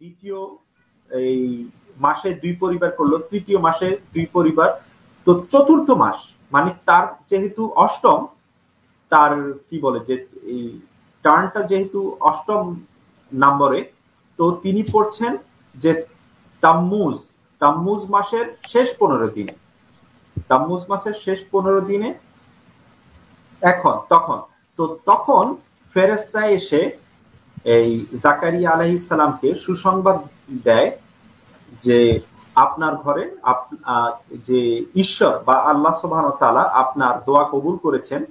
দ্বিতীয় এই মাসে 2 পরিবার করলো, তৃতীয় মাসে 2 পরিবার, তো চতুর্থ মাস মানে তার যেহেতু অষ্টম, তার কি বলে যে এই টার্নটা যেহেতু অষ্টম নম্বরে, তো তিনি পড়ছেন যে তাম্মুজ, তাম্মুজ মাসের শেষ 15 দিনে, তাম্মুজ মাসের শেষ 15 দিনে তখন ফেরেশতা এসে এই জাকারিয়া আলাইহিস সালামকে সুসংবাদ দেয় যে আপনার ঘরে যে ঈশ্বর বা আল্লাহ সুবহানাহু ওয়া তাআলা আপনার দোয়া কবুল করেছেন,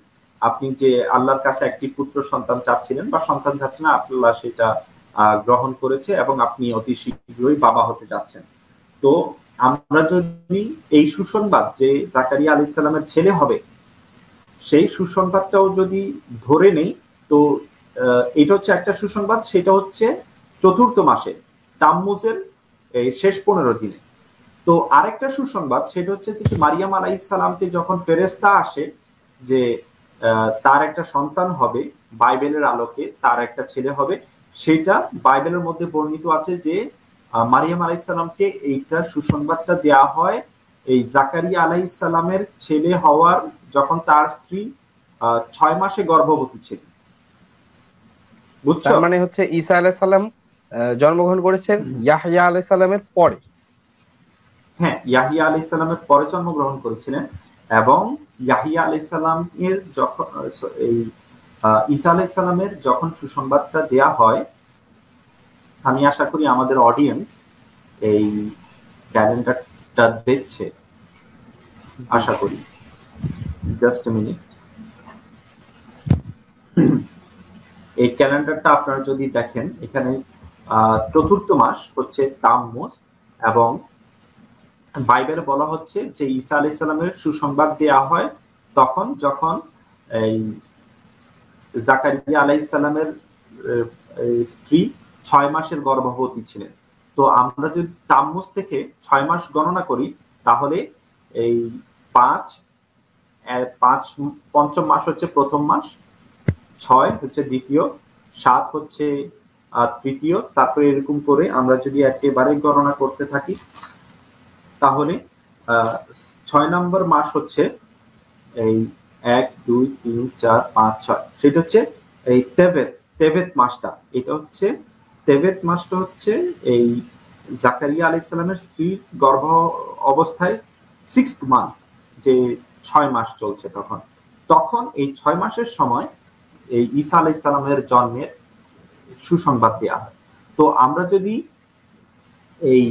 আপনি যে আল্লাহর কাছে একটি পুত্র সন্তান চাচ্ছিলেন বা সন্তান চাচ্ছিলেন, আল্লাহ সেটা গ্রহণ করেছে এবং আপনি অতি শীঘ্রই বাবা হতে যাচ্ছেন। তো আমরা যদি এই সুসংবাদ যে জাকারিয়া আলাইহিস সালামের ছেলে হবে, সেই সুসংবাদটাও যদি ধরে নেই, তো এটা হচ্ছে একটা সুসংবাদ, সেটা হচ্ছে চতুর্থ মাসে তাম্মুজের এই শেষ 15 দিনে। তো আরেকটা সুসংবাদ সেটা হচ্ছে যে মারিয়াম আলাইহিস সালামকে যখন ফেরেশতা আসে যে তার একটা সন্তান হবে, বাইবেলের আলোকে তার একটা ছেলে হবে, সেটা বাইবেলের মধ্যে বর্ণিত আছে যে মারিয়াম আলাইহিস সালামকে এইটা সুসংবাদটা দেয়া হয় এই জাকারিয়া আলাইহিস সালামের ছেলে হওয়ার, যখন তার স্ত্রী 6 মাসে গর্ভবতী ছিল। বুঝছো? তার মানে হচ্ছে ঈসা আলাইহিস সালাম জন্মগ্রহণ করেছেন ইয়াহইয়া আলাইহিস সালামের পরে। হ্যাঁ, ইয়াহইয়া আলাইহিস সালামের পরে জন্মগ্রহণ করেছিলেন, এবং ইয়াহইয়া আলাইহিস সালামের যখন এই ঈসা আলাইহিস সালামের যখন সুসংবাদটা দেয়া হয়, আমি আশা করি আমাদের অডিয়েন্স এই ক্যালেন্ডারটা দেখছে, আশা করি। জাস্ট এ মিনিট, এই ক্যালেন্ডারটা আপনারা যদি দেখেন, এখানে চতুর্থ মাস হচ্ছে তাম্মুজ, এবং বাইবেলে বলা হচ্ছে যে ঈসা আলাইহিস সালামের সুসংবাদ দেয়া হয় তখন যখন এই জাকারিয়া আলাইহিস সালামের স্ত্রী 6 মাসের গর্ভবতী ছিলেন। তো আমরা যদি তাম্মুজ থেকে 6 মাস গণনা করি, তাহলে এই 5 মাস হচ্ছে প্রথম মাস, 6 হচ্ছে দ্বিতীয়, 7 হচ্ছে তৃতীয়, তারপরে এরকম করে আমরা যদি একেবারে গণনা করতে থাকি, তাহলে 6 নম্বর মাস হচ্ছে এই 1 2 3 4 5 6, সেটা হচ্ছে এই তেবেত মাসটা। এটা হচ্ছে তেবেত মাসটা হচ্ছে এই জাকারিয়া আলাইহিস সালামের স্ত্রীর গর্ভ অবস্থায় 6th মান্থ, যে 6 মাস চলছে, তখন এই 6 মাসের সময় এই ঈসা আলাইহিস সালামের জন্মের সুসংবাদ দেয়া হয়। তো আমরা যদি এই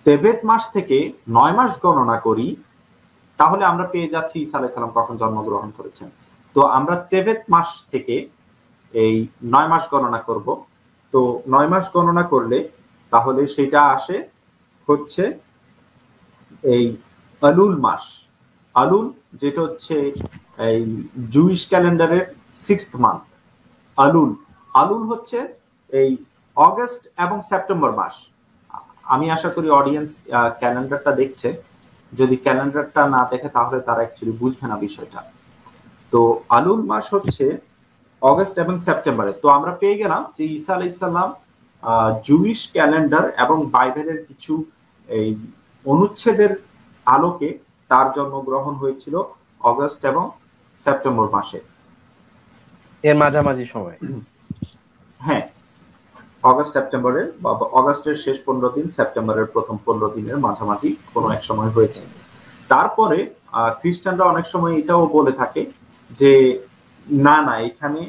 তেবেত মাস থেকে 9 মাস গণনা করি, তাহলে আমরা পেয়ে যাচ্ছি ঈসা আলাইহিস সালাম কখন জন্মগ্রহণ করেছেন। তো আমরা তেবেত মাস থেকে এই 9 মাস গণনা করব। তো 9 মাস গণনা করলে তাহলে সেটা আসে হচ্ছে এই আলুল মাস। আলুল যেটা হচ্ছে এই জুইশ ক্যালেন্ডারের 6th মান্থ। আলুল হচ্ছে এই অগস্ট এবং সেপ্টেম্বর মাস। আমি আশা করি অডিয়েন্স ক্যালেন্ডারটা দেখছে, যদি ক্যালেন্ডারটা না দেখে তাহলে তারা অ্যাকচুয়ালি বুঝবে না বিষয়টা। তো আলুল মাস হচ্ছে অগস্ট এবং সেপ্টেম্বরে। তো আমরা পেয়ে গেলাম যে ঈসা আলাইহিস সালাম জুইশ ক্যালেন্ডার এবং বাইবেলের কিছু এই অনুচ্ছেদের আলোকে তার জন্মগ্রহণ হয়েছিল অগস্ট এবং সেপ্টেম্বর মাসে, এর মাঝামাঝি সময়। হ্যাঁ, অগস্ট সেপ্টেম্বরের বা অগস্টের শেষ 15 দিন, সেপ্টেম্বরের প্রথম 15 দিনের মাঝামাঝি কোনো এক সময় হয়েছে। তারপরে খ্রিস্টানরা অনেক সময় এটাও বলে থাকে যে না, এখানে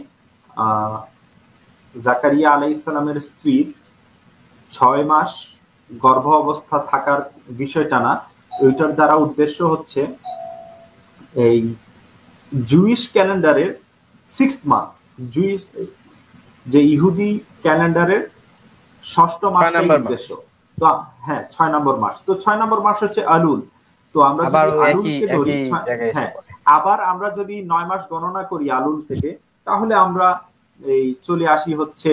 জাকারিয়া আলাইহিস সালামের স্ত্রীর 6 মাস গর্ভ অবস্থা থাকার বিষয়টা না, ওইটার দ্বারা উদ্দেশ্য হচ্ছে এই জুইশ ক্যালেন্ডারের 6th মান্থ, জুইশ যে ইহুদি ক্যালেন্ডারের 6ষ্ঠ মাসটাই উদ্দেশ্য। তো হ্যাঁ, 6 নম্বর মাস। তো 6 নম্বর মাস হচ্ছে আলুল। তো আমরা যদি আলুলকে ধরি, হ্যাঁ, আবার আমরা যদি 9 মাস গণনা করি আলুল থেকে, তাহলে আমরা এই চলে আসি হচ্ছে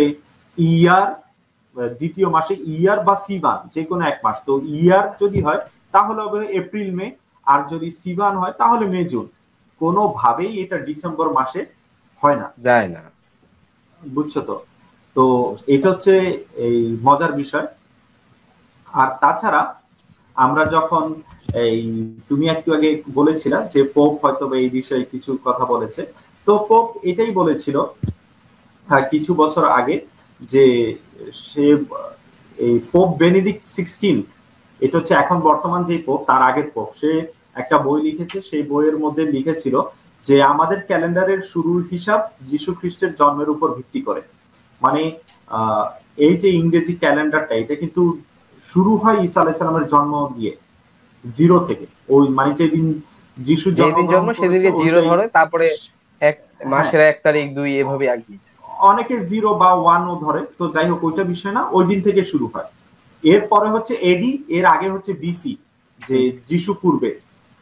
ইয়ার দ্বিতীয় মাসে, ইয়ার বা সিবান যে কোনো এক মাস। তো ইয়ার যদি হয় তাহলে হবে এপ্রিল মে, আর যদি সিবান হয় তাহলে মে জুন। কোনোভাবেই এটা ডিসেম্বর মাসে হয় না, যায় না। বুঝছো তো? তো এটা হচ্ছে এই মজার বিষয়। আর তাছাড়া আমরা যখন এই তুমি একটু আগে বলেছিলা যে পোপ হয়তো এই বিষয়ে কিছু কথা বলেছে, তো পোপ এটাই বলেছিল কিছু বছর আগে যে সে এই পোপ বেনেডিক্ট 16, এটা হচ্ছে এখন বর্তমান যে পোপ তার আগের পোপ, সে একটা বই লিখেছে, সেই বইয়ের মধ্যে লিখেছিল যে আমাদের ক্যালেন্ডারের শুরুর হিসাব যীশু খ্রিস্টের জন্মের উপর ভিত্তি করে। মানে এই যে ইংরেজি ক্যালেন্ডারটা এটা কিন্তু শুরু হয় ঈসা আলাইহিস সালামের জন্ম দিয়ে, জিরো থেকে। ওই মানে যেদিন যিশু যেদিন জন্মগ্রহণ জন্ম করেছে সেদিনকে জিরো ওইটাই। ধরে, তারপরে এক হ্যাঁ, মাসের 1 তারিখ 2 এভাবে আগে। অনেকে জিরো বা ওয়ানও ধরে, তো যাই হোক ওইটা বিষয় না, ওই দিন থেকে শুরু হয়। এরপরে হচ্ছে এডি, এর আগে হচ্ছে বিসি, যে যিশু পূর্বে,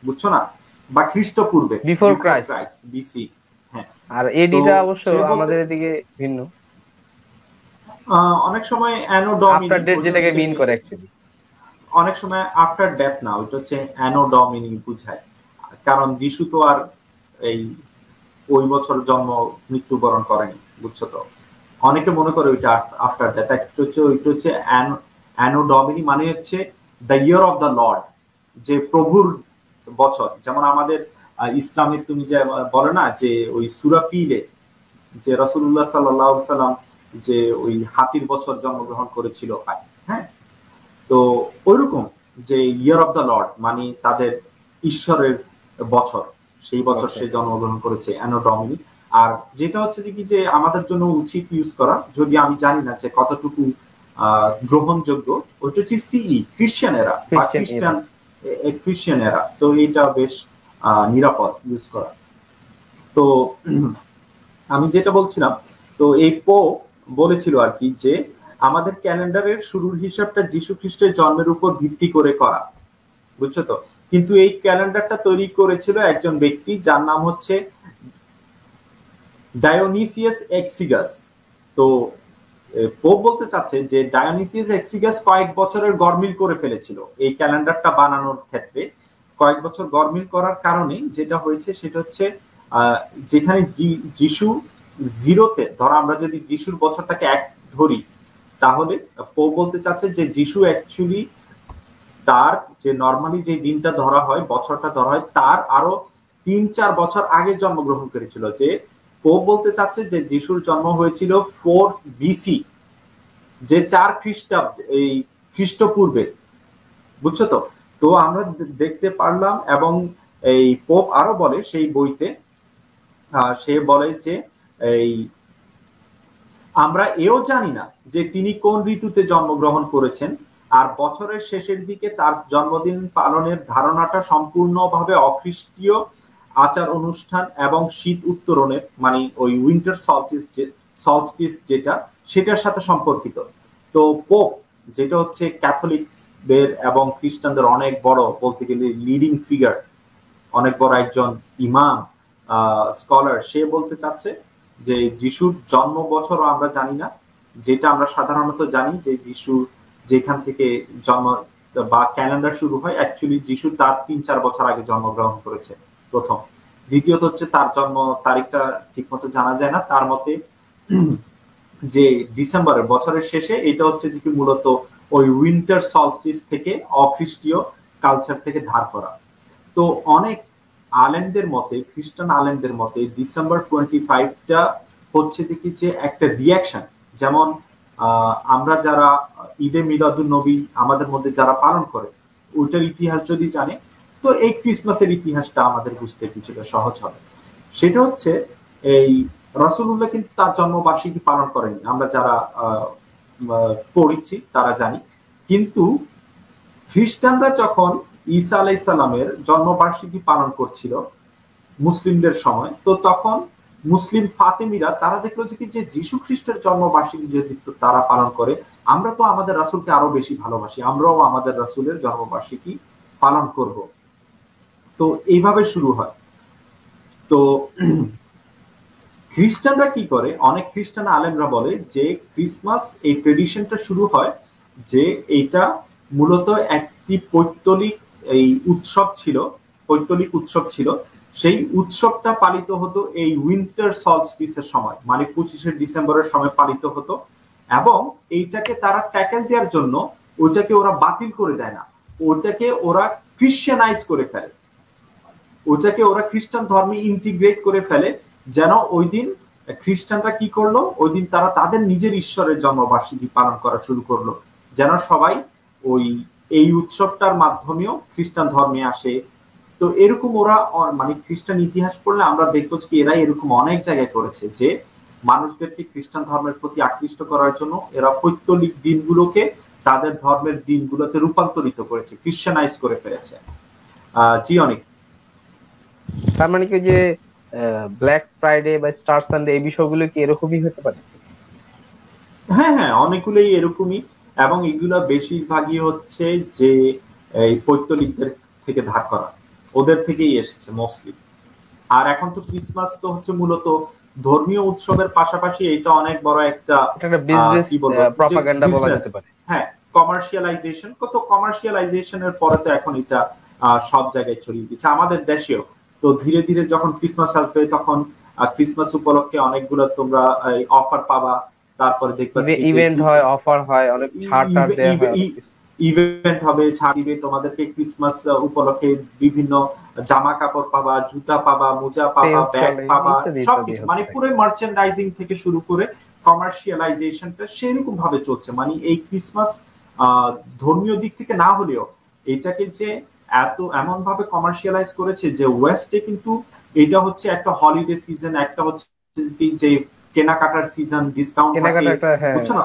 বুঝছো না, বা খ্রিস্ট পূর্বে, before before Christ. Christ, BC. হ্যাঁ, আর তো এডিটা অবশ্য সে বলতে আমাদের এদিকে ভিন্ন, অনেক সময় অ্যানো আফটার ডমিনি, ডেট ওইটা যেটাকে হচ্ছে মিন করে অ্যাকচুয়ালি। অনেক সময় আফটার ডেথ না, ওইটা হচ্ছে অ্যানো ডমিনি বুঝায়। কারণ যিশু তো আর এই ওই বছর জন্ম মৃত্যুবরণ করেনি, বুঝছো তো। অনেকে মনে করে ওইটা আফটার দ্যাট, ওইটা হচ্ছে অ্যানো ডমিনি, মানে হচ্ছে the year of the Lord, যে প্রভুর বছর। যেমন আমাদের ইসলামের তুমি যে বলে না যে ওই সূরা ফিলে যে রাসূলুল্লাহ সাল্লাল্লাহু আলাইহি সাল্লাম যে ওই হাতির বছর জন্মগ্রহণ করেছিল, হ্যাঁ, তো ওইরকম যে ইয়ার অফ দ্য লর্ড মানে তাদের ঈশ্বরের বছর, সেই বছর সে জন্মগ্রহণ করেছে, অ্যানো ডমিনি। আর যেটা হচ্ছে কি যে আমাদের জন্য উচিত ইউজ করা, যদি আমি জানি না যে কতটুকু গ্রহণযোগ্য, ওইটা হচ্ছে সিই, খ্রিস্টান এরা বা খ্রিস্টান এরা, তো এটা বেশ নিরাপদ ইউজ করা। তো আমি যেটা বলছিলাম, তো এই পোপ বলেছিল আর কি যে আমাদের ক্যালেন্ডারের শুরুর হিসাবটা যীশু খ্রিস্টের জন্মের উপর ভিত্তি করে করা, বুঝছো তো। কিন্তু এই ক্যালেন্ডারটা তৈরি করেছিল একজন ব্যক্তি যার নাম হচ্ছে ডায়োনিসিয়াস এক্সিগাস। তো পোপ বলতে চাচ্ছে যে ডায়োনিসিয়াস এক্সিগাস কয়েক বছরের গরমিল করে ফেলেছিল এই ক্যালেন্ডারটা বানানোর ক্ষেত্রে। কয়েক বছর গরমিল করার কারণে যেটা হয়েছে সেটা হচ্ছে যেখানে যিশু জিরোতে, ধরো আমরা যদি যিশুর বছরটাকে 1 ধরি, তাহলে পোপ বলতে চাচ্ছে যে যিশু অ্যাকচুয়ালি তার যে নর্মালি যে দিনটা ধরা হয়, বছরটা ধরা হয়, তার আরো 3-4 বছর আগে জন্মগ্রহণ করেছিল। যে পোপ বলতে চাচ্ছে যে যিশুর জন্ম হয়েছিল 4 বিসি, যে 4 খ্রিস্টাব্দ, এই খ্রিস্টপূর্বে, বুঝছো তো। তো আমরা দেখতে পারলাম, এবং এই পোপ আরো বলে সেই বইতে, সে বলে যে এই আমরা এও জানি না যে তিনি কোন ঋতুতে জন্মগ্রহণ করেছেন, আর বছরের শেষের দিকে তার জন্মদিন পালনের ধারণাটা সম্পূর্ণভাবে অখ্রিস্টীয় আচার অনুষ্ঠান এবং শীত উত্তরণের মানে ওই উইন্টার সলস্টিস যেটা, সেটার সাথে সম্পর্কিত। তো পোপ যেটা হচ্ছে ক্যাথলিকদের এবং খ্রিস্টানদের অনেক বড়, বলতে গেলে লিডিং ফিগার, অনেক বড় একজন ইমাম, স্কলার, সে বলতে চাচ্ছে যে যিশুর জন্ম বছর আমরা জানি না। যেটা আমরা সাধারণত জানি যে যিশু যেখান থেকে জন্ম বা ক্যালেন্ডার শুরু হয়, অ্যাকচুয়ালি যিশু তার 3-4 বছর আগে জন্মগ্রহণ করেছে প্রথম। দ্বিতীয়ত হচ্ছে তার জন্ম তারিখটা ঠিক মতো জানা যায় না, তার মতে যে ডিসেম্বরের বছরের শেষে, এটা হচ্ছে যে কি মূলত ওই উইন্টার সলস্টিস থেকে, অখ্রিস্টীয় কালচার থেকে ধার করা। তো অনেক আলেমদের মতে, খ্রিস্টান আলেমদের মতে ডিসেম্বর 25টা হচ্ছে দেখি যে একটা রিয়াকশন। যেমন আমরা যারা ঈদে মিলাদুন নবী আমাদের মধ্যে যারা পালন করে, ওইটার ইতিহাস যদি জানে, তো এই ক্রিসমাসের ইতিহাসটা আমাদের বুঝতে কিছুটা সহজ হবে। সেটা হচ্ছে এই রাসূলুল্লাহ কিন্তু তার জন্মবার্ষিকী পালন করেনি, আমরা যারা পড়েছি তারা জানি। কিন্তু খ্রিস্টানরা যখন ঈসা আলাইহিস সালামের জন্মবার্ষিকী পালন করছিল মুসলিমদের সময়, তো তখন মুসলিম ফাতেমিরা তারা দেখলো যে যীশু খ্রিস্টের জন্মবার্ষিকী যদি তারা পালন করে, আমরা তো আমাদের রাসূলকে আরো বেশি ভালোবাসি, আমরাও আমাদের রাসূলের জন্মবার্ষিকী পালন করব। তো এইভাবে শুরু হয়। তো খ্রিস্টানরা কি করে, অনেক খ্রিস্টান আলেমরা বলে যে ক্রিসমাস এই ট্রেডিশনটা শুরু হয় যে এইটা মূলত একটি পৈত্তলিক এই উৎসব ছিল, পৈত্তলিক উৎসব ছিল। সেই উৎসবটা পালিত হতো এই উইন্টার সলস্টিসের সময়, মানে 25শে ডিসেম্বরের সময় পালিত হতো। এবং এইটাকে তারা ট্যাকেল দেওয়ার জন্য ওটাকে ওরা বাতিল করে দেয় না, ওটাকে ওরা খ্রিস্টানাইজ করে ফেলে, ওটাকে ওরা খ্রিস্টান ধর্মে ইন্টিগ্রেট করে ফেলে, যেন ওই দিন খ্রিস্টানরা কি করলো, ওই দিন তারা তাদের নিজের ঈশ্বরের জন্মবার্ষিকী পালন করা শুরু করলো, যেন সবাই ওই এই উৎসবটার মাধ্যমেও খ্রিস্টান ধর্মে আসে। তো এরকম ওরা মানে খ্রিস্টান ইতিহাস পড়লে আমরা দেখবো যে এরা এরকম অনেক জায়গায় করেছে যে মানুষদেরকে খ্রিস্টান ধর্মের প্রতি আকৃষ্ট করার জন্য এরা পৈত্তলিক দিনগুলোকে তাদের ধর্মের দিনগুলোতে রূপান্তরিত করেছে, খ্রিস্টানাইজ করে ফেলেছে। জি অনেক। তার মানে কি যে ব্ল্যাক ফ্রাইডে বা স্টার সানডে এই বিষয়গুলো কি এরকমই হতে পারে? হ্যাঁ হ্যাঁ, অনেকগুলোই এরকমই, এবং এগুলো বেশিরভাগই হচ্ছে যে এই পৈত্তলিকদের থেকে ধার করা, ওদের থেকেই এসেছে মোস্টলি। আর এখন তো ক্রিসমাস তো হচ্ছে মূলত ধর্মীয় উৎসবের পাশাপাশি এটা অনেক বড় একটা বিজনেস কি বলবো প্রপাগান্ডা বলা যেতে পারে। হ্যাঁ, কমার্শিয়ালাইজেশন, কত কমার্শিয়ালাইজেশনের পরে তো এখন এটা সব জায়গায় ছড়িয়ে দিচ্ছে, আমাদের দেশেও। তো ধীরে ধীরে যখন ক্রিসমাস আসবে তখন ক্রিসমাস উপলক্ষে অনেকগুলো তোমরা অফার পাবা, তারপরে দেখবা ইভেন্ট হয়, অফার হয়, অনেক ছাড় টাড় দেয়া হয়, ইভেন্ট হবে, ছাড় দিবে তোমাদেরকে, ক্রিসমাস উপলক্ষে বিভিন্ন জামা কাপড় পাবা, জুতা পাবা, মোজা পাবা, ব্যাগ পাবা, সবকিছু, মানে পুরো মার্চেন্ডাইজিং থেকে শুরু করে কমার্শিয়ালাইজেশনটা সেরকম ভাবে চলছে। মানে এই ক্রিসমাস ধর্মীয় দিক থেকে না হলেও এটাকে যে এমন ভাবে কমার্শিয়ালাইজ করেছে যে ওয়েস্টে কিন্তু এটা হচ্ছে একটা হলিডে সিজন, একটা হচ্ছে যে কেনাকাটার সিজন, ডিসকাউন্ট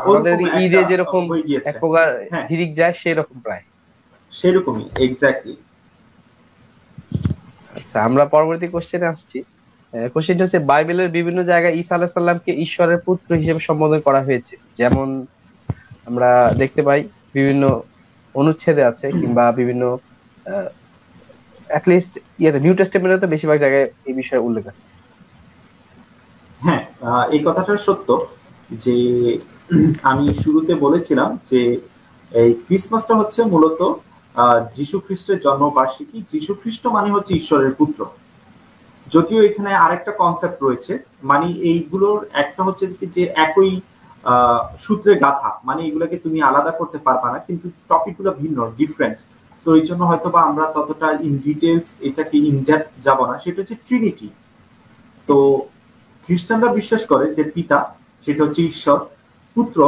আমাদের ঈদে যেরকম এক প্রকার হিরিক যায় সেরকম প্রায় সেরকমই, এক্স্যাক্টলি। আচ্ছা, আমরা পরবর্তী কোশ্চেনে আসছি। কোশ্চেনটা হচ্ছে বাইবেলের বিভিন্ন জায়গায় ঈসা আলাইহিস সালামকে ঈশ্বরের পুত্র হিসেবে সম্বোধন করা হয়েছে, যেমন আমরা দেখতে পাই বিভিন্ন অনুচ্ছেদে আছে, কিংবা বিভিন্ন অ্যাটলিস্ট নিউ টেস্টামেন্টে বেশিরভাগ জায়গায় এই বিষয়ে উল্লেখ আছে। হ্যাঁ, এই কথাটা সত্য যে আমি শুরুতে বলেছিলাম যে এই ক্রিসমাসটা হচ্ছে মূলত যীশু খ্রিস্টের জন্মবার্ষিকী। যীশু খ্রিস্ট মানে হচ্ছে ঈশ্বরের পুত্র। যদিও এখানে আরেকটা কনসেপ্ট রয়েছে, মানে এইগুলোর একটা হচ্ছে যে একই সূত্রে গাথা, মানে এগুলোকে তুমি আলাদা করতে পারবা না, কিন্তু টপিকগুলো ভিন্ন, ডিফারেন্ট। তো এই জন্য হয়তো বা আমরা ততটা ইন ডিটেলস এটাকে ইন ডেপথ যাব না। সেটা হচ্ছে ট্রিনিটি। তো খ্রিস্টানরা বিশ্বাস করে যে পিতা সেটা হচ্ছে ঈশ্বর, পুত্র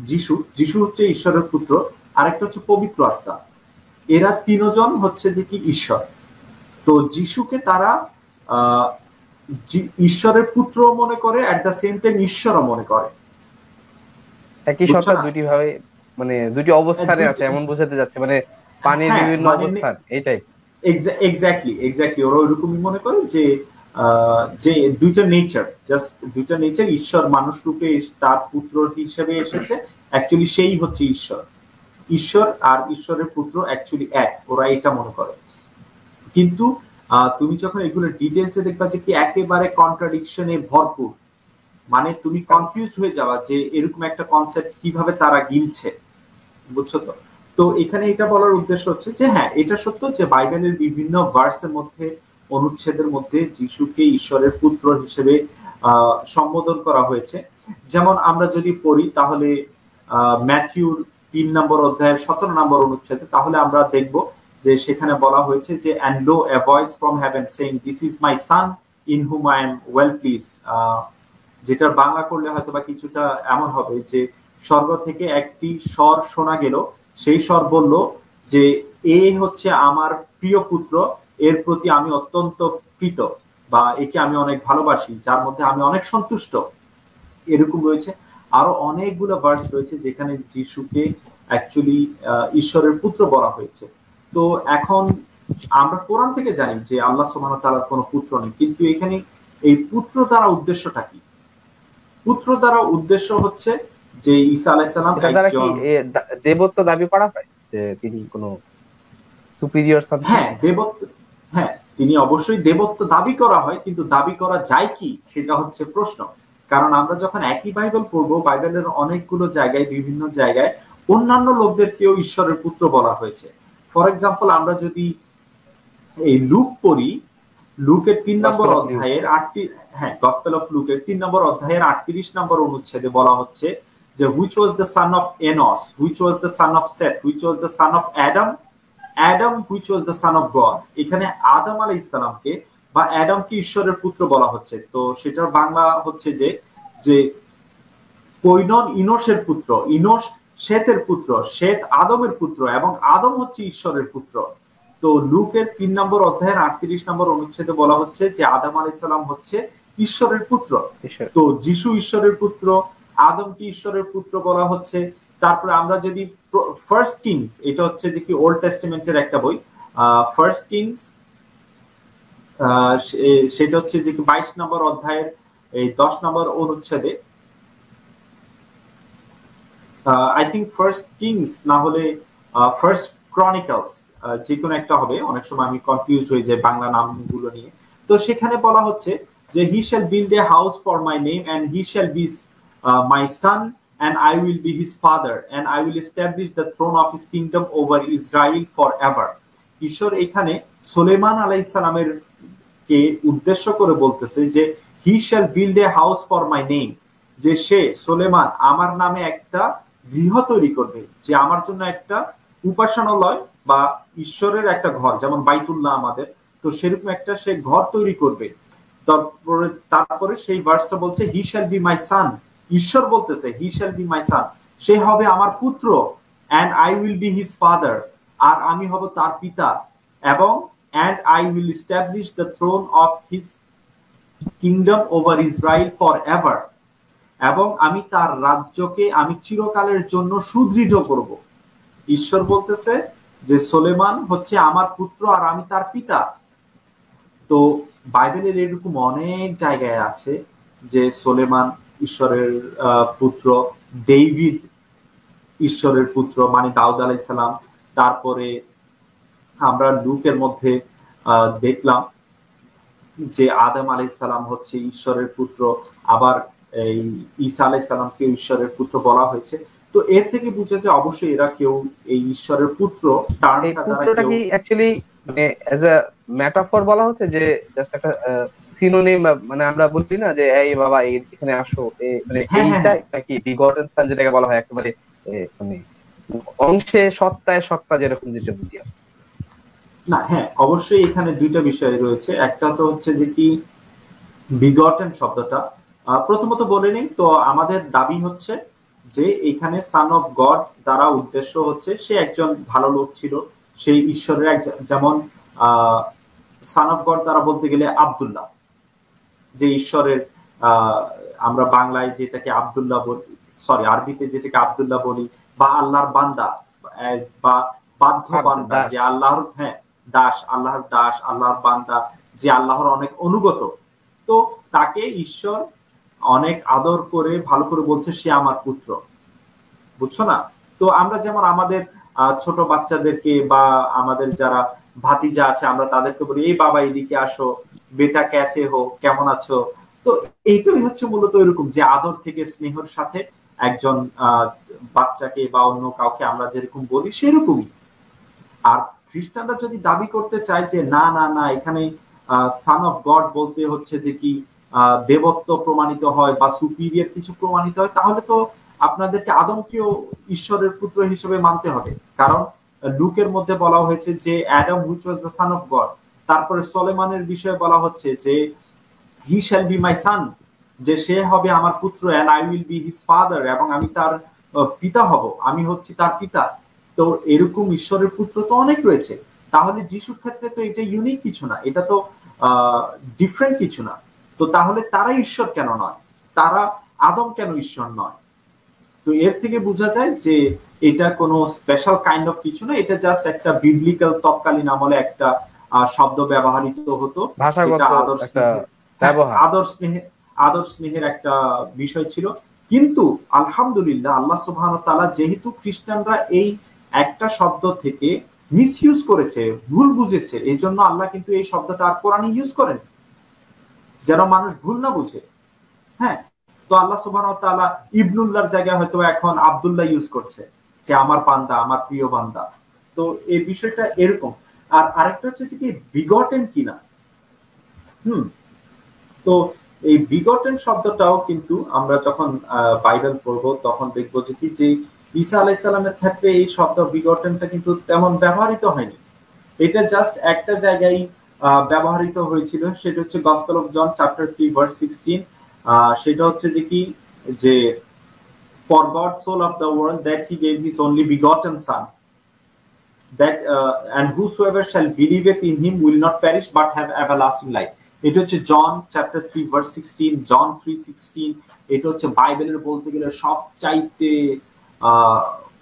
যিশু, যিশু হচ্ছে ঈশ্বরের পুত্র, আরেকটা হচ্ছে পবিত্র আত্মা। এরা তিনজন হচ্ছে যে কি ঈশ্বর। তো যিশুকে তারা ঈশ্বরের পুত্র মনে করে, এট দ্য সেম টাইম ঈশ্বরও মনে করে। একই সত্তা দুটি ভাবে, মানে দুটি অবস্থানে আছে এমন বোঝাতে যাচ্ছে, মানে পানির বিভিন্ন অবস্থান, এইটাই। এক্স্যাক্টলি এক্স্যাক্টলি, ওরা ওইরকমই মনে করে যে যে দুইটা নেচার, জাস্ট দুইটা নেচার, ঈশ্বর মানুষ রূপে তার পুত্র হিসেবে এসেছে, অ্যাকচুয়ালি সেই হচ্ছে ঈশ্বর। ঈশ্বর আর ঈশ্বরের পুত্র অ্যাকচুয়ালি এক, ওরা এটা মনে করে। কিন্তু তুমি যখন এগুলো ডিটেলসে দেখবা যে কি একেবারে কন্ট্রাডিকশনে ভরপুর, মানে তুমি কনফিউজড হয়ে যাওয়া যে এরকম একটা কনসেপ্ট কিভাবে তারা গিলছে, বুঝছো তো? তো এখানে এটা বলার উদ্দেশ্য হচ্ছে যে হ্যাঁ, এটা সত্য যে বাইবেলের বিভিন্ন ভার্সের মধ্যে, অনুচ্ছেদের মধ্যে যিশুকে ঈশ্বরের পুত্র হিসেবে সম্বোধন করা হয়েছে। যেমন আমরা যদি পড়ি তাহলে ম্যাথিউর 3 নম্বর অধ্যায়ের 17 নম্বর অনুচ্ছেদে, তাহলে আমরা দেখব যে সেখানে বলা হয়েছে যে and lo a voice from heaven saying this is my son in whom I am well pleased, যেটা বাংলা করলে হয়তো বা কিছুটা এমন হবে যে স্বর্গ থেকে একটি স্বর শোনা গেল, সেই স্বর বলল যে এ হচ্ছে আমার প্রিয় পুত্র, এর প্রতি আমি অত্যন্ত প্রীত, বা একে আমি অনেক ভালোবাসি, যার মধ্যে আমি অনেক সন্তুষ্ট। এরকম রয়েছে। আরো অনেকগুলো ভার্স রয়েছে যেখানে যিশুকে অ্যাকচুয়ালি ঈশ্বরের পুত্র বলা হয়েছে। তো এখন আমরা কোরআন থেকে জানি যে আল্লাহ সুবহানাহু ওয়া তাআলার কোনো পুত্র নেই, কিন্তু এখানে এই পুত্র দ্বারা উদ্দেশ্যটা কি? পুত্র দ্বারা উদ্দেশ্য হচ্ছে যে ঈসা আলাইহিস সালাম একজন দেবত্ব দাবি করা হয়, যে তিনি কোনো সুপিরিয়র সাবজেক্ট। হ্যাঁ, দেবত্ব, হ্যাঁ তিনি অবশ্যই দেবত্ব দাবি করা হয়, কিন্তু দাবি করা যায় কি সেটা হচ্ছে প্রশ্ন। কারণ আমরা যখন একই বাইবেল পড়বো, বাইবেলের অনেকগুলো জায়গায়, বিভিন্ন জায়গায় অন্যান্য লোকদেরকেও ঈশ্বরের পুত্র বলা হয়েছে। ফর এক্সাম্পল, আমরা যদি এই লুক পড়ি, লুকের 3 নম্বর অধ্যায়ের 8, হ্যাঁ গসপেল অফ লুকের 3 নম্বর অধ্যায়ের 38 নম্বর অনুচ্ছেদে বলা হচ্ছে যে which was the son of Enos, which was the son of Seth, which was the son of Adam, Adam which was the son of God। এখানে আদম আলাইহিস সালামকে বা অ্যাডামকে ঈশ্বরের পুত্র বলা হচ্ছে। তো সেটার বাংলা হচ্ছে যে যে কৈনন ইনোশের পুত্র, ইনোশ শেতের পুত্র, শেত আদমের পুত্র এবং আদম হচ্ছে ঈশ্বরের পুত্র। তো লুকের 3 নম্বর অধ্যায়ের 38 নম্বর অনুচ্ছেদে বলা হচ্ছে যে আদম আলাইহিস সালাম হচ্ছে ঈশ্বরের পুত্র। তো যিশু ঈশ্বরের পুত্র, আদমকে ঈশ্বরের পুত্র বলা হচ্ছে। তারপরে আমরা যদি ফার্স্ট কিংস, এটা হচ্ছে যে কি ওল্ড টেস্টামেন্টের একটা বই, ফার্স্ট কিংস, সেটা হচ্ছে যে কি 22 নম্বর অধ্যায়ের এই 10 নম্বর অনুচ্ছেদে, আই থিঙ্ক ফার্স্ট কিংস না হলে ফার্স্ট ক্রনিকলস, যে কোনো একটা হবে, অনেক সময় আমি কনফিউজড হয়ে যাই বাংলা নামগুলো নিয়ে। তো সেখানে বলা হচ্ছে যে he shall build a house for my name and he shall be my son and I will be his father and I will establish the throne of his kingdom over Israel forever। ঈশ্বর এখানে সুলেমান আলাইহিস সালামের কে উদ্দেশ্য করে বলতেছে যে he shall build a house for my name, যে সে সুলেমান আমার নামে একটা গৃহ তৈরি করবে, যে আমার জন্য একটা উপাসনালয় বা ঈশ্বরের একটা ঘর, যেমন বাইতুল্লাহ আমাদের, তো সেরকম একটা সে ঘর তৈরি করবে। তারপরে সেই ভার্সটা বলছে হি শ্যাল বি মাই সান, ঈশ্বর বলতেছে হি শ্যাল বি মাই সান, সে হবে আমার পুত্র, and I will be his father, আর আমি হব তার পিতা, এবং and I will establish the throne of his kingdom over Israel forever, এবং আমি তার রাজ্যকে আমি চিরকালের জন্য সুদৃঢ় করব। ঈশ্বর বলতেছে যে সুলেমান হচ্ছে আমার পুত্র আর আমি তার পিতা। তো বাইবেলের এরকম অনেক জায়গায় আছে যে সুলেমান ঈশ্বরের পুত্র, ডেভিড ঈশ্বরের পুত্র মানে দাউদ আলাইহিস সালাম। তারপরে আমরা লুকের মধ্যে দেখলাম যে আদম আলাইহিস সালাম হচ্ছে ঈশ্বরের পুত্র, আবার এই ঈসা আলাইহিস সালামকে ঈশ্বরের পুত্র বলা হয়েছে। তো এর থেকে বোঝা যায় অবশ্যই এরা কেউ এই ঈশ্বরের পুত্র টার্মটা দ্বারা পুত্রটা কি অ্যাকচুয়ালি মানে অ্যাজ আ মেটাফর বলা হচ্ছে, যে জাস্ট একটা সিনোনিম, মানে আমরা বলি না যে এই বাবা এখানে আসো, মানে এইটা নাকি বিগটেন সন যেটাকে বলা হয় একেবারে মানে অংশে সত্তায় সত্তা যেরকম যেটা বুঝি না। হ্যাঁ, অবশ্যই এখানে দুইটা বিষয় রয়েছে। একটা তো হচ্ছে যে কি বিগটেন শব্দটা প্রথমত বলে নেই, তো আমাদের দাবি হচ্ছে যে এখানে সান অফ গড দ্বারা উদ্দেশ্য হচ্ছে সে একজন ভালো লোক ছিল, সেই ঈশ্বরের একজন, যেমন সান অফ গড দ্বারা বলতে গেলে আব্দুল্লাহ, যে ঈশ্বরের আমরা বাংলায় যেটাকে আব্দুল্লাহ বলি, সরি আরবিতে যেটাকে আব্দুল্লাহ বলি, বা আল্লাহর বান্দা বা বাধ্য বান্দা, যে আল্লাহর দাস, আল্লাহর দাস, আল্লাহর বান্দা, যে আল্লাহর অনেক অনুগত। তো তাকে ঈশ্বর অনেক আদর করে ভালো করে বলছে সে আমার পুত্র, বুঝছো না? তো আমরা যেমন আমাদের ছোট বাচ্চাদেরকে বা আমাদের যারা ভাতিজা আছে আমরা তাদেরকে বলি এই বাবা এদিকে আসো, বেটা ক্যাসে হো, কেমন আছো। তো এইটাই হচ্ছে মূলত এরকম যে আদর থেকে স্নেহের সাথে একজন বাচ্চাকে বা অন্য কাউকে আমরা যেরকম বলি সেরকমই। আর খ্রিস্টানরা যদি দাবি করতে চায় যে না না না এখানে সান অফ গড বলতে হচ্ছে যে কি দেবত্ব প্রমাণিত হয় বা সুপিরিয়র কিছু প্রমাণিত হয়, তাহলে তো আপনাদেরকে আদমকেও ঈশ্বরের পুত্র হিসেবে মানতে হবে। কারণ লুকের মধ্যে বলা হয়েছে যে Adam which was the son of god, তারপরে সলেমানের বিষয়ে বলা হচ্ছে যে হি শ্যাল বি মাই সান, যে সে হবে আমার পুত্র, and I will be his father, এবং আমি তার পিতা হব, আমি হচ্ছি তার পিতা। তো এরকম ঈশ্বরের পুত্র তো অনেক রয়েছে, তাহলে যিশুর ক্ষেত্রে তো এটা ইউনিক কিছু না, এটা তো ডিফারেন্ট কিছু না। তো তাহলে তারা ঈশ্বর কেন নয়, তারা আদম কেন ঈশ্বর নয়? তো এর থেকে বোঝা যায় যে এটা কোনো স্পেশাল কাইন্ড অফ কিছু না, এটা জাস্ট একটা বিবলিক্যাল তৎকালীন আমলে একটা শব্দ ব্যবহৃত হতো, যেটা আদর স্নেহের একটা বিষয় ছিল। কিন্তু আলহামদুলিল্লাহ আল্লাহ সুবহানাহু ওয়া তাআলা যেহেতু খ্রিস্টানরা এই একটা শব্দ থেকে মিসইউজ করেছে, ভুল বুঝেছে, এই জন্য আল্লাহ কিন্তু এই শব্দটা আর কোরআনে ইউজ করেন যেন মানুষ ভুল না বুঝে। হ্যাঁ, তো আল্লাহ সুবহানাহু ওয়া তাআলা ইবনুল্লাহর জায়গায় হয়তো এখন আব্দুল্লাহ ইউজ করছে, যে আমার বান্দা, আমার প্রিয় বান্দা। তো এই বিষয়টা এরকম। আর আরেকটা হচ্ছে যে কি বিগটেন কিনা। তো এই বিগটেন শব্দটাও কিন্তু আমরা যখন বাইবেল পড়বো তখন দেখবো যে কি যে ঈসা আলাইহিস সালামের ক্ষেত্রে এই শব্দ বিগটেনটা কিন্তু তেমন ব্যবহৃত হয়নি। এটা জাস্ট একটা জায়গায় ব্যবহৃত হয়েছিল, সেটা হচ্ছে gospel of John chapter 3 verse 16। সেটা হচ্ছে যে কি যে for God so love the world that he gave his only begotten son that and whosoever shall believeth in him will not perish but have everlasting life. এটা হচ্ছে জন chapter 3 verse 16, জন 3:16। এটা হচ্ছে বাইবেলের বলতে গেলে সবচাইতে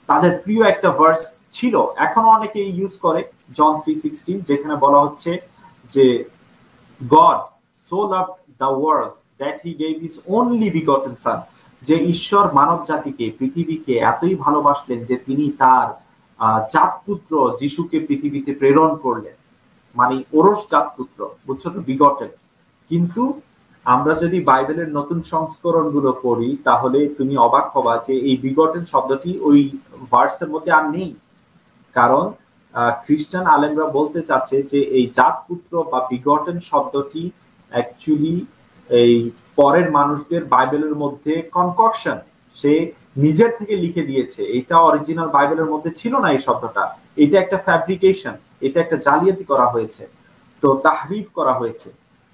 তাদের প্রিয় একটা ভার্স ছিল, এখনো অনেকে ইউজ করে জন 3:16, যেখানে বলা হচ্ছে যে God so loved the world that he gave his only begotten son, যে ঈশ্বর মানব জাতিকে পৃথিবীকে এতই ভালোবাসলেন যে তিনি তার জাতপুত্র যিশুকে পৃথিবীতে প্রেরণ করলেন, মানে ওরস জাতপুত্র, বুঝছো তো, বিগটেন। কিন্তু আমরা যদি বাইবেলের নতুন সংস্করণ গুলো পড়ি তাহলে তুমি অবাক হবা যে এই বিগটেন শব্দটি ওই ভার্সের মধ্যে আর নেই। কারণ খ্রিস্টান আলেমরা বলতে চাচ্ছে যে এই জাতপুত্র বা বিগটেন শব্দটি অ্যাকচুয়ালি এই পরের মানুষদের বাইবেলের মধ্যে কনককশন, সে নিজের থেকে লিখে দিয়েছে, এটা অরিজিনাল বাইবেলের মধ্যে ছিল না এই শব্দটা, এটা একটা ফ্যাব্রিকেশন, এটা একটা জালিয়াতি করা হয়েছে, তো তাহরিফ করা হয়েছে।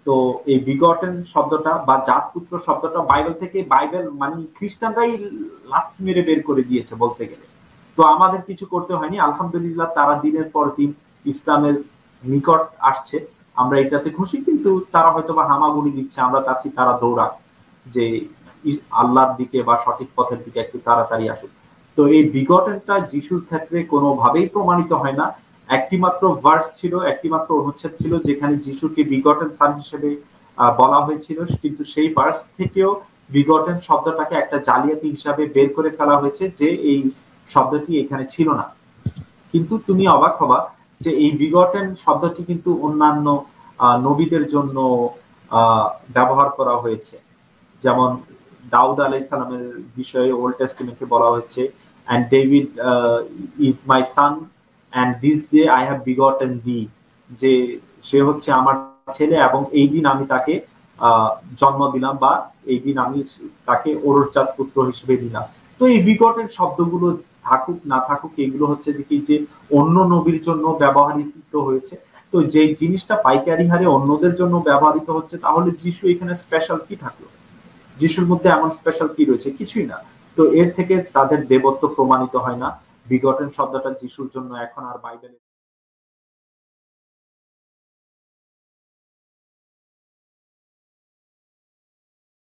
তো এই বিগটেন শব্দটা বা জাতপুত্র শব্দটা বাইবেল থেকে, বাইবেল মানে খ্রিস্টানরাই লাথি মেরে বের করে দিয়েছে বলতে গেলে। তো আমাদের কিছু করতে হয়নি, আলহামদুলিল্লাহ তারা দিনের পর দিন ইসলামের নিকট আসছে, আমরা এটাতে খুশি। কিন্তু তারা হয়তো বা হামাগুড়ি দিচ্ছে, আমরা চাচ্ছি তারা দৌড়াক, যে আল্লাহর দিকে বা সঠিক পথের দিকে একটু তাড়াতাড়ি আসুক। তো এই বিগটেনটা যিশুর ক্ষেত্রে কোনোভাবেই প্রমাণিত হয় না। একটি মাত্র ভার্স ছিল, একটি মাত্র অনুচ্ছেদ ছিল যেখানে যিশুকে বিগটেন সান হিসেবে বলা হয়েছিল, কিন্তু সেই ভার্স থেকেও বিগটেন শব্দটাকে একটা জালিয়াতি হিসাবে বের করে ফেলা হয়েছে, যে এই শব্দটি এখানে ছিল না। কিন্তু তুমি অবাক হবা যে এই বিগটেন শব্দটি কিন্তু অন্যান্য নবীদের জন্য ব্যবহার করা হয়েছে। যেমন দাউদ আলাইহিস সালামের বিষয়ে ওল্ড টেস্টামেন্টে বলা হয়েছে, and David is my son and this day I have begotten thee, যে সে হচ্ছে আমার ছেলে এবং এই দিন আমি তাকে জন্ম দিলাম, বা এই দিন আমি তাকে ওরসজাত পুত্র হিসেবে দিলাম। তো এই বিগটেন শব্দগুলো থাকুক না থাকুক, এগুলো হচ্ছে কি যে অন্য নবীর জন্য ব্যবহৃত হয়েছে। তো যেই জিনিসটা পাইকারি হারে অন্যদের জন্য ব্যবহৃত হচ্ছে, তাহলে যিশু এখানে স্পেশাল কি থাকলো? যিশুর মধ্যে এমন স্পেশাল কি রয়েছে? কিছুই না। তো এর থেকে তাদের দেবত্ব প্রমাণিত হয় না। বিগটেন শব্দটা যিশুর জন্য এখন আর বাইবেলে